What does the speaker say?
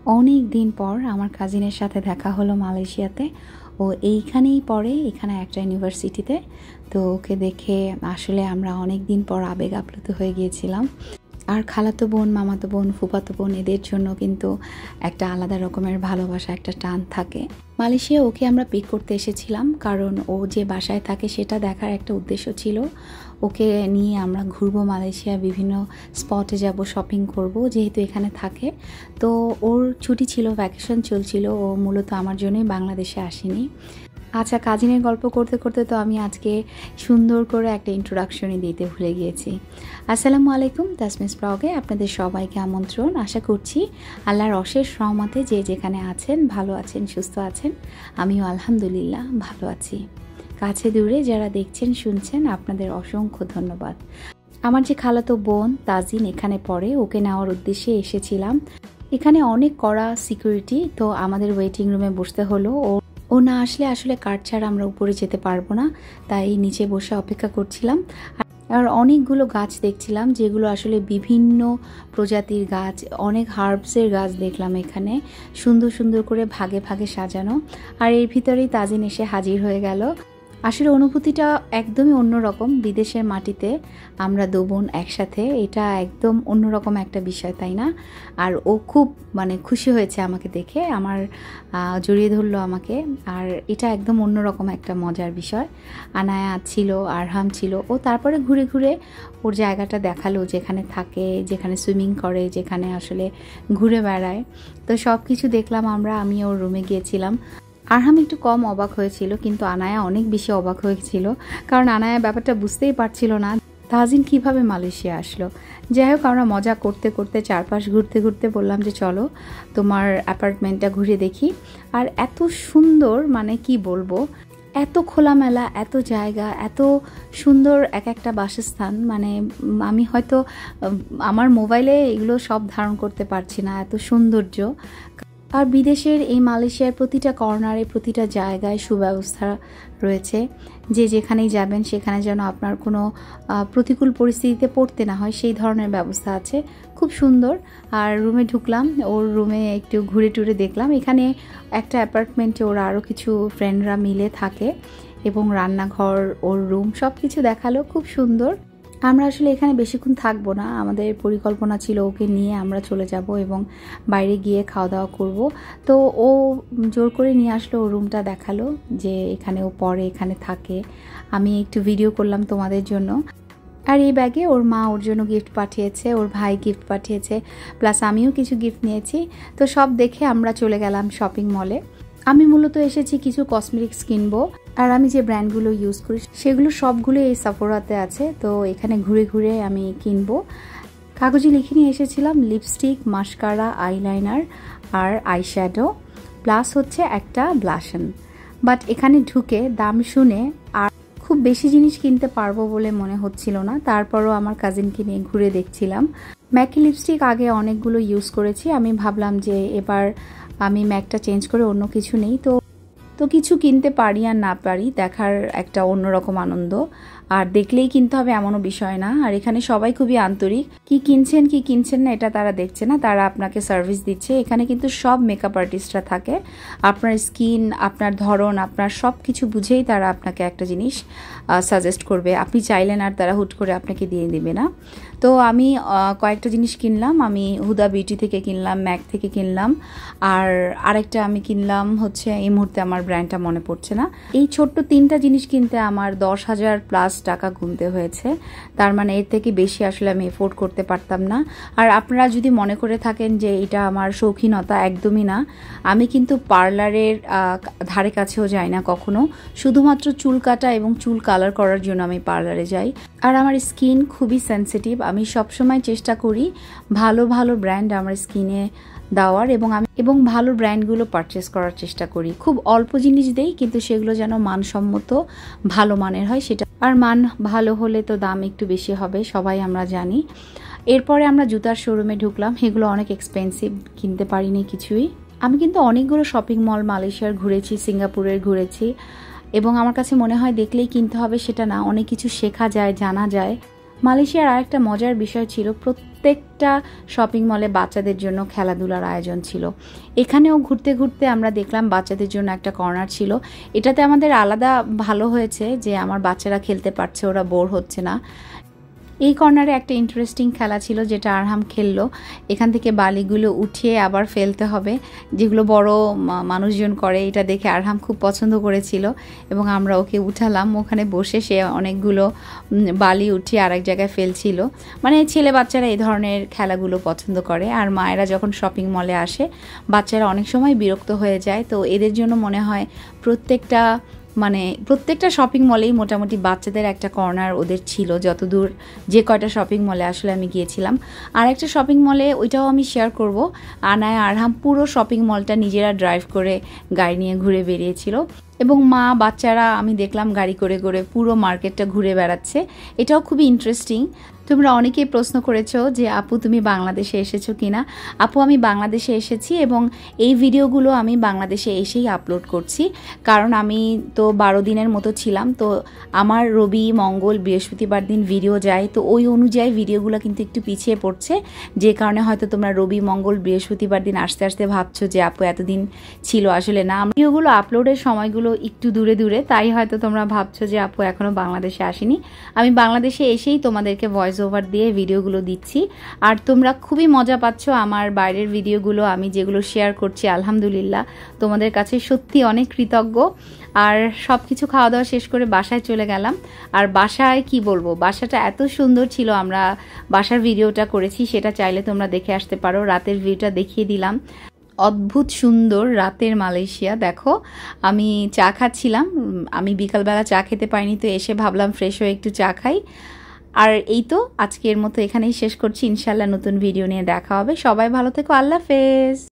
অনেক দিন পর আমার কাজিনের সাথে দেখা হলো মালয়েশিয়াতে। ও এইখানেই পড়ে, এখানে একটা ইউনিভার্সিটিতে। তো ওকে দেখে আসলে আমরা অনেক দিন পর আবেগ আপ্লুত হয়ে গিয়েছিলাম। আর খালাতো বোন, মামাতো বোন, ফুফাতো বোন এদের জন্য কিন্তু একটা আলাদা রকমের ভালোবাসা, একটা টান থাকে। মালয়েশিয়া ওকে আমরা পিক করতে এসেছিলাম কারণ ও যে বাসায় থাকে সেটা দেখার একটা উদ্দেশ্য ছিল। ওকে নিয়ে আমরা ঘুরবো মালয়েশিয়া, বিভিন্ন স্পটে যাব, শপিং করব, যেহেতু এখানে থাকে। তো ওর ছুটি ছিল, ভ্যাকেশন চলছিল, ও মূলত আমার জন্যই বাংলাদেশে আসেনি। আচ্ছা, কাজিনের গল্প করতে করতে তো আমি আজকে সুন্দর করে একটা ইন্ট্রোডাকশনই দিতে ভুলে গিয়েছি। আসসালামু আলাইকুম, তাসমিস ব্লগে আপনাদের সবাইকে আমন্ত্রণ। আশা করছি আল্লাহর অশেষ রহমতে যে যেখানে আছেন ভালো আছেন, সুস্থ আছেন। আমিও আলহামদুলিল্লাহ ভালো আছি। কাছে দূরে যারা দেখছেন শুনছেন, আপনাদের অসংখ্য ধন্যবাদ। আমার যে খালাতো বোন তাজিন এখানে পড়ে, ওকে নেওয়ার উদ্দেশ্যে এসেছিলাম। এখানে অনেক কড়া সিকিউরিটি, তো আমাদের ওয়েটিং রুমে বসতে হলো। ও না আসলে আসলে কার্ড ছাড়া আমরা উপরে যেতে পারবো না, তাই নিচে বসে অপেক্ষা করছিলাম। আর অনেকগুলো গাছ দেখছিলাম, যেগুলো আসলে বিভিন্ন প্রজাতির গাছ, অনেক হার্বসের গাছ দেখলাম এখানে, সুন্দর সুন্দর করে ভাগে ভাগে সাজানো। আর এর ভিতরেই তাজিন এসে হাজির হয়ে গেল। আসলে অনুভূতিটা একদমই অন্যরকম, বিদেশের মাটিতে আমরা দু বোন একসাথে, এটা একদম অন্যরকম একটা বিষয়, তাই না? আর ও খুব খুশি হয়েছে আমাকে দেখে, আমার জড়িয়ে ধরলো আমাকে। আর এটা একদম অন্যরকম একটা মজার বিষয়। আনায়া ছিল, আরহাম ছিল। ও তারপরে ঘুরে ঘুরে ওর জায়গাটা দেখালো, যেখানে থাকে, যেখানে সুইমিং করে, যেখানে আসলে ঘুরে বেড়ায়। তো সব কিছু দেখলাম আমরা। আমি ওর রুমে গিয়েছিলাম। আরহাম একটু কম অবাক হয়েছিল, কিন্তু আনায়া অনেক বেশি অবাক হয়েছিল, কারণ আনায়া ব্যাপারটা বুঝতেই পারছিল না তাজিন কিভাবে মালয়েশিয়া আসলো। যাই হোক, আমরা মজা করতে করতে চারপাশ ঘুরতে ঘুরতে বললাম যে চলো তোমার অ্যাপার্টমেন্টটা ঘুরে দেখি। আর এত সুন্দর, কি বলবো, এত খোলামেলা, এত জায়গা, এত সুন্দর এক একটা বাসস্থান, আমি হয়তো আমার মোবাইলে এগুলো সব ধারণ করতে পারছি না, এত সৌন্দর্য। আর বিদেশের এই মালয়েশিয়ার প্রতিটা কর্নারে, প্রতিটা জায়গায় সুব্যবস্থা রয়েছে। যে যেখানেই যাবেন সেখানে যেন আপনার কোনো প্রতিকূল পরিস্থিতিতে পড়তে না হয়, সেই ধরনের ব্যবস্থা আছে, খুব সুন্দর। আর রুমে ঢুকলাম, ওর রুমে একটু ঘুরে টুরে দেখলাম। এখানে একটা অ্যাপার্টমেন্টে ওরা আরও কিছু ফ্রেন্ডরা মিলে থাকে, এবং রান্নাঘর, ওর রুম, সব কিছু দেখালো, খুব সুন্দর। আমরা আসলে এখানে বেশিক্ষণ থাকবো না, আমাদের পরিকল্পনা ছিল ওকে নিয়ে আমরা চলে যাব এবং বাইরে গিয়ে খাওয়া দাওয়া করব। তো ও জোর করে নিয়ে আসলো, ও রুমটা দেখালো যে এখানে ও পড়ে, এখানে থাকে। আমি একটু ভিডিও করলাম তোমাদের জন্য। আর এই ব্যাগে ওর মা ওর জন্য গিফট পাঠিয়েছে, ওর ভাই গিফট পাঠিয়েছে, প্লাস আমিও কিছু গিফট নিয়েছি। তো সব দেখে আমরা চলে গেলাম শপিং মলে। আমি মূলত এসেছি কিছু কসমেটিক্স কিনবো, আর আমি যে ব্র্যান্ডগুলো ইউজ করি সেগুলো সবগুলো এই সাফোরাতে আছে। তো এখানে ঘুরে ঘুরে আমি কিনবো। কাগজে লিখে নিয়ে এসেছিলাম লিপস্টিক, মাস্কারা, আইলাইনার আর আইশ্যাডো, প্লাস হচ্ছে একটা ব্লাশন। বাট এখানে ঢুকে দাম শুনে আর খুব বেশি জিনিস কিনতে পারবো বলে মনে হচ্ছিল না। তারপরও আমার কাজিনকে নিয়ে ঘুরে দেখছিলাম। ম্যাকি লিপস্টিক আগে অনেকগুলো ইউজ করেছি, আমি ভাবলাম যে এবার আমি ম্যাকটা চেঞ্জ করে অন্য কিছু নেই। তো কিছু কিনতে পারি আর না পারি, দেখার একটা অন্যরকম আনন্দ। আর দেখলেই কিনতে হবে এমনও বিষয় না। আর এখানে সবাই খুবই আন্তরিক, কি কিনছেন না এটা তারা দেখছে না, তারা আপনাকে সার্ভিস দিচ্ছে। এখানে কিন্তু সব মেকআপ আর্টিস্টরা থাকে, আপনার স্কিন, আপনার ধরন, আপনার সব কিছু বুঝেই তারা আপনাকে একটা জিনিস সাজেস্ট করবে। আপনি চাইলেন আর তারা হুট করে আপনাকে দিয়ে দিবে না। তো আমি কয়েকটা জিনিস কিনলাম। আমি হুদা বিউটি থেকে কিনলাম, ম্যাক থেকে কিনলাম, আর আরেকটা আমি কিনলাম হচ্ছে, এই মুহূর্তে আমার ব্র্যান্ডটা মনে পড়ছে না। এই ছোট্ট 3টা জিনিস কিনতে আমার 10,000 প্লাস টাকা গুনতে হয়েছে। তার এর থেকে বেশি আসলে আমি এফোর্ড করতে পারতাম না। আর আপনারা যদি মনে করে থাকেন যে এটা আমার শৌখিনতা, একদমই না। আমি কিন্তু পার্লারের ধারে কাছেও যাই না কখনো, শুধুমাত্র চুল কাটা এবং চুল কালার করার জন্য আমি পার্লারে যাই। আর আমার স্কিন খুবই সেন্সিটিভ, আমি সবসময় চেষ্টা করি ভালো ভালো ব্র্যান্ড আমার স্কিনে দেওয়ার, এবং ভালো ব্র্যান্ডগুলো পারচেস করার চেষ্টা করি। খুব অল্প জিনিস দেই, কিন্তু সেগুলো যেন মানসম্মত, ভালো মানের হয় সেটা। আর মান ভালো হলে তো দাম একটু বেশি হবে, সবাই আমরা জানি। এরপরে আমরা জুতার শোরুমে ঢুকলাম, এগুলো অনেক এক্সপেন্সিভ, কিনতে পারিনি কিছুই। আমি কিন্তু অনেকগুলো শপিং মল মালয়েশিয়ার ঘুরেছি, সিঙ্গাপুরের ঘুরেছি, এবং আমার কাছে মনে হয় দেখলেই কিনতে হবে সেটা না, অনেক কিছু শেখা যায়, জানা যায়। মালয়েশিয়ার আরেকটা মজার বিষয় ছিল, প্রত্যেকটা শপিং মলে বাচ্চাদের জন্য খেলাধুলার আয়োজন ছিল। এখানেও ঘুরতে ঘুরতে আমরা দেখলাম বাচ্চাদের জন্য একটা কর্নার ছিল। এটাতে আমাদের আলাদা ভালো হয়েছে যে আমার বাচ্চারা খেলতে পারছে, ওরা বোর হচ্ছে না। এই কর্নারে একটা ইন্টারেস্টিং খেলা ছিল যেটা আরহাম খেললো। এখান থেকে বালিগুলো উঠিয়ে আবার ফেলতে হবে, যেগুলো বড় মানুষজন করে। এটা দেখে আরহাম খুব পছন্দ করেছিল এবং আমরা ওকে উঠালাম। ওখানে বসে সে অনেকগুলো বালি উঠিয়ে আরেক জায়গায় ফেলছিল। মানে ছেলে বাচ্চারা এই ধরনের খেলাগুলো পছন্দ করে। আর মায়েরা যখন শপিং মলে আসে বাচ্চারা অনেক সময় বিরক্ত হয়ে যায়, তো এদের জন্য মনে হয় প্রত্যেকটা শপিং মলেই মোটামুটি বাচ্চাদের একটা কর্নার ওদের ছিল, যতদূর যে কয়টা শপিং মলে আসলে আমি গিয়েছিলাম। আর একটা শপিং মলে, ওইটাও আমি শেয়ার করব, আনায়া আরহাম পুরো শপিং মলটা নিজেরা ড্রাইভ করে গাড়ি নিয়ে ঘুরে বেরিয়েছিল এবং মা বাচ্চারা আমি দেখলাম গাড়ি করে করে পুরো মার্কেটটা ঘুরে বেড়াচ্ছে। এটাও খুবই ইন্টারেস্টিং। তোমরা অনেকেই প্রশ্ন করেছো যে আপু তুমি বাংলাদেশে এসেছো কিনা। আপু আমি বাংলাদেশে এসেছি এবং এই ভিডিওগুলো আমি বাংলাদেশে এসেই আপলোড করছি, কারণ আমি তো 12 দিনের মতো ছিলাম। তো আমার রবি মঙ্গল বৃহস্পতিবার দিন ভিডিও যায়, তো ওই অনুযায়ী ভিডিওগুলো কিন্তু একটু পিছিয়ে পড়ছে, যে কারণে হয়তো তোমরা রবি মঙ্গল বৃহস্পতিবার দিন আসতে আসতে ভাবছো যে আপু এতদিন ছিল। আসলে না, ভিডিওগুলো আপলোডের সময়গুলো একটু দূরে দূরে, তাই হয়তো তোমরা ভাবছো যে আপু এখনো বাংলাদেশে আসেনি। আমি বাংলাদেশে এসেই তোমাদেরকে ভয়েস ওভার দিয়ে ভিডিওগুলো দিচ্ছি। আর তোমরা খুবই মজা পাচ্ছ আমার বাইরের ভিডিওগুলো আমি যেগুলো শেয়ার করছি। আলহামদুলিল্লাহ তোমাদের কাছে সত্যি অনেক কৃতজ্ঞ। আর সব কিছু খাওয়া দাওয়া শেষ করে বাসায় চলে গেলাম। আর বাসায় কি বলবো, বাসাটা এত সুন্দর ছিল, আমরা বাসার ভিডিওটা করেছি, সেটা চাইলে তোমরা দেখে আসতে পারো। রাতের ভিউটা দেখিয়ে দিলাম, অদ্ভুত সুন্দর রাতের মালয়েশিয়া। দেখো আমি চা খাচ্ছিলাম, আমি বিকালবেলা চা খেতে পারিনি, তো এসে ভাবলাম ফ্রেশ হয়ে একটু চা খাই। আর এই তো আজকের মতো এখানেই শেষ করছি। ইনশাল্লাহ নতুন ভিডিও নিয়ে দেখা হবে। সবাই ভালো থেকো, আল্লাহ হাফেজ।